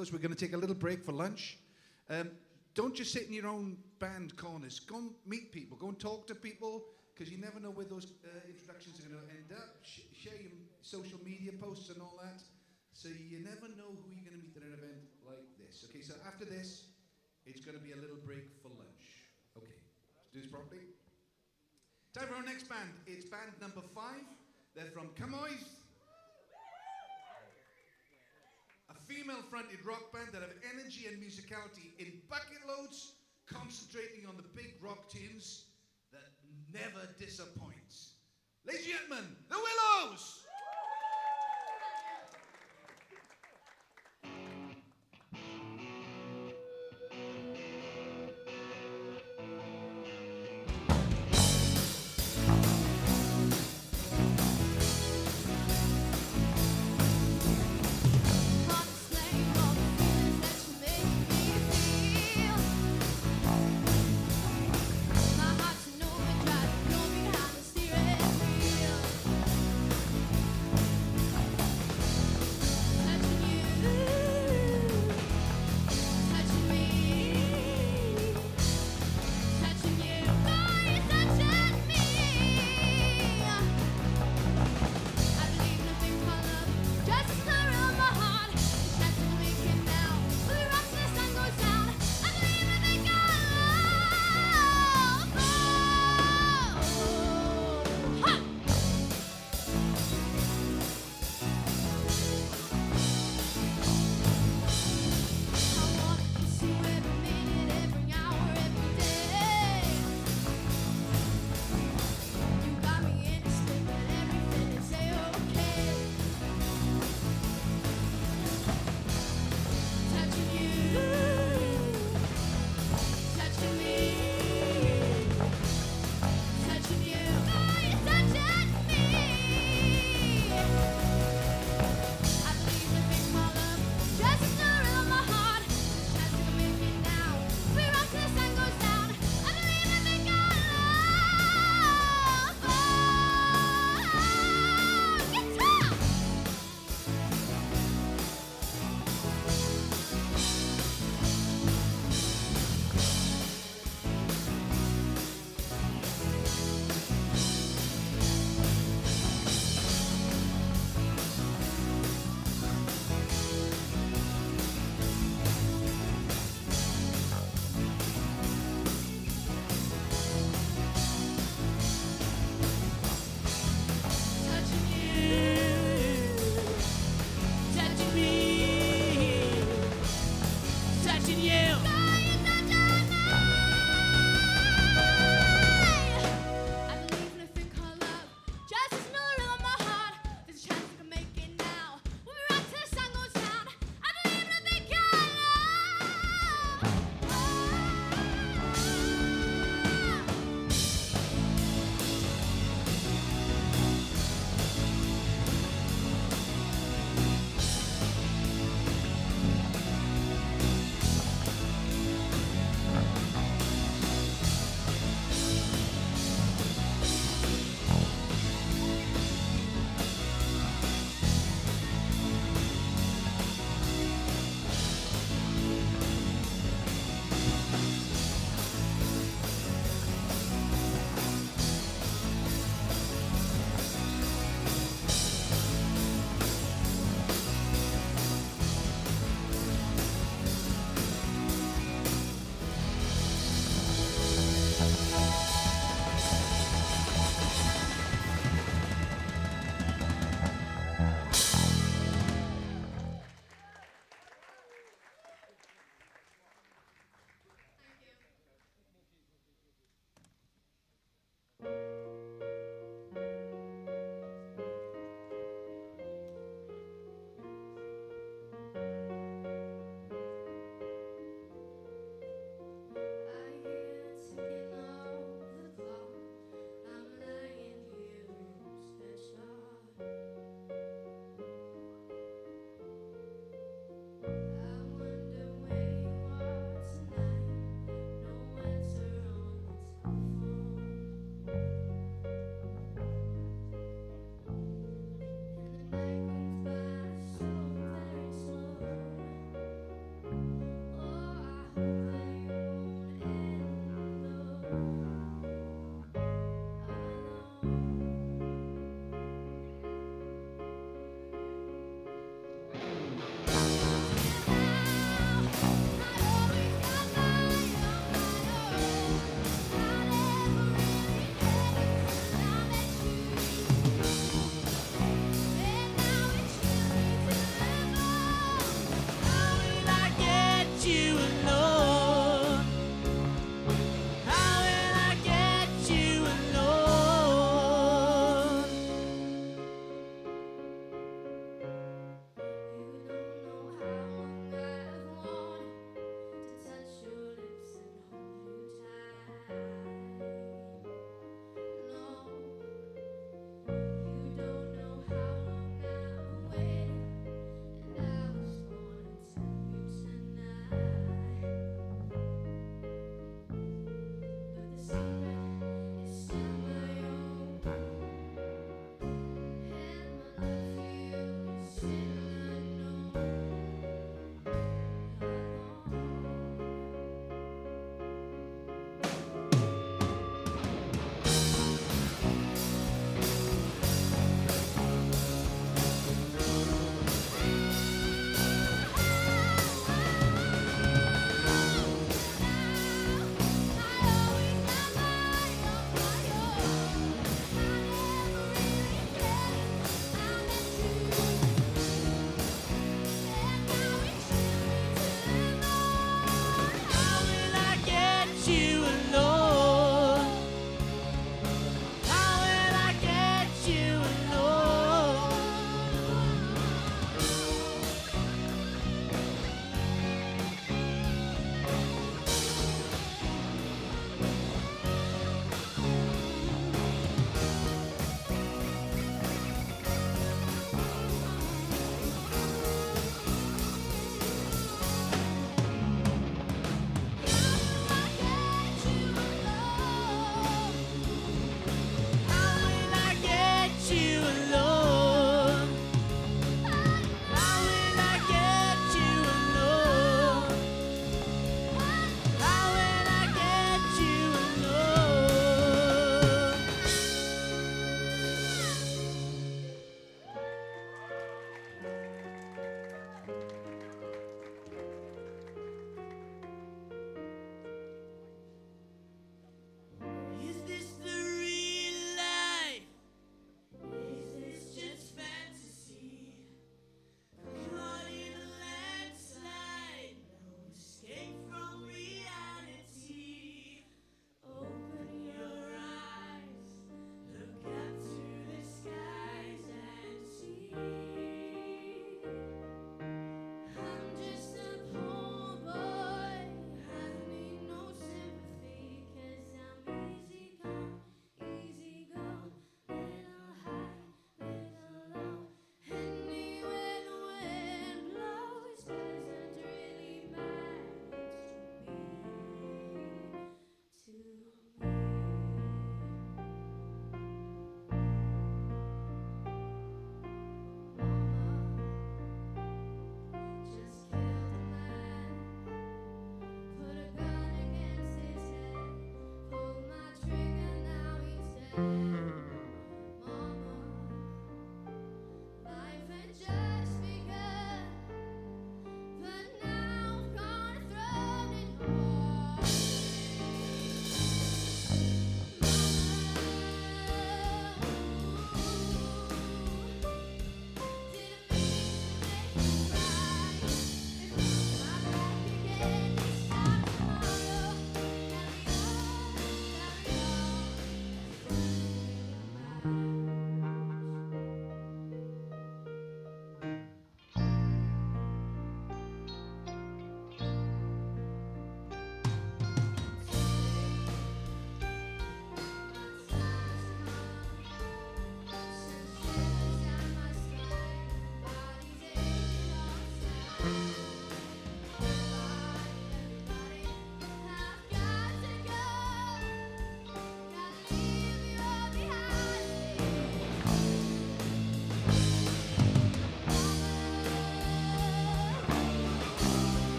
Willows. We're going to take a little break for lunch. Don't just sit in your own band corners. Go and meet people. Go and talk to people, because you never know where those introductions are going to end up. Share your social media posts and all that. So you never know who you're going to meet at an event like this. Okay, so after this, it's going to be a little break for lunch. Okay, let's do this properly. Time for our next band. It's band number 5. They're from Camoys. A female-fronted rock band that have energy and musicality in bucket loads, concentrating on the big rock tunes that never disappoints. Ladies and gentlemen, the Willows! My heart to know me, try to know me how to steer it.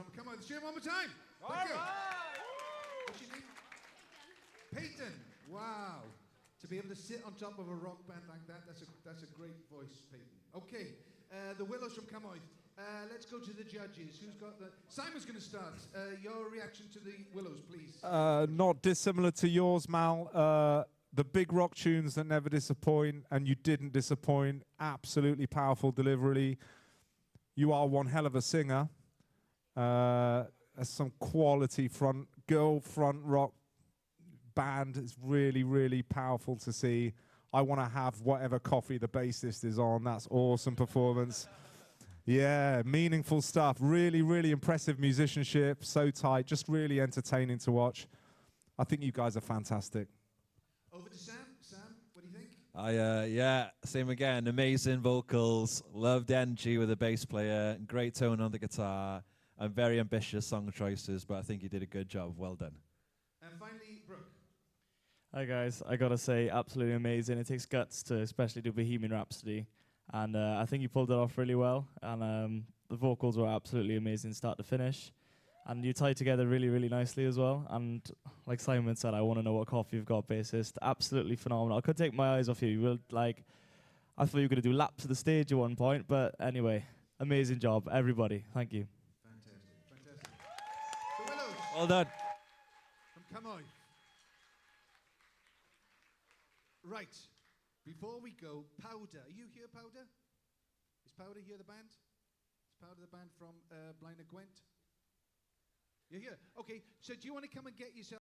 from Come On, let's hear it one more time. Thank you. What's your name? Peyton. Wow. To be able to sit on top of a rock band like that, that's a great voice, Peyton. Okay, the Willows from Camoy. Let's go to the judges. Who's got the... Simon's going to start. Your reaction to the Willows, please. Not dissimilar to yours, Mal. The big rock tunes that never disappoint, and you didn't disappoint. Absolutely powerful delivery. You are one hell of a singer. Some quality girl front rock band. It's really, really powerful to see. I want to have whatever coffee the bassist is on. That's awesome performance. Yeah, meaningful stuff. Really, really impressive musicianship. So tight. Just really entertaining to watch. I think you guys are fantastic. Over to Sam. Sam, what do you think? Yeah, same again. Amazing vocals. Loved energy with the bass player. Great tone on the guitar. And very ambitious song choices, but I think you did a good job. Well done. And finally, Brooke. Hi guys, I gotta say, absolutely amazing. It takes guts to especially do Bohemian Rhapsody, and I think you pulled it off really well. And the vocals were absolutely amazing, start to finish, and you tied together really, really nicely as well. And like Simon said, I want to know what coffee you've got, bassist. Absolutely phenomenal. I couldn't take my eyes off you. You were like, I thought you were gonna do laps of the stage at one point, but anyway, amazing job, everybody. Thank you. Fantastic. The Willows. Well done. From Camoy. Right, before we go, Powder. Are you here, Powder? Is Powder here, the band? Is Powder the band from Blind Gwent? You're here. Okay, so do you want to come and get yourself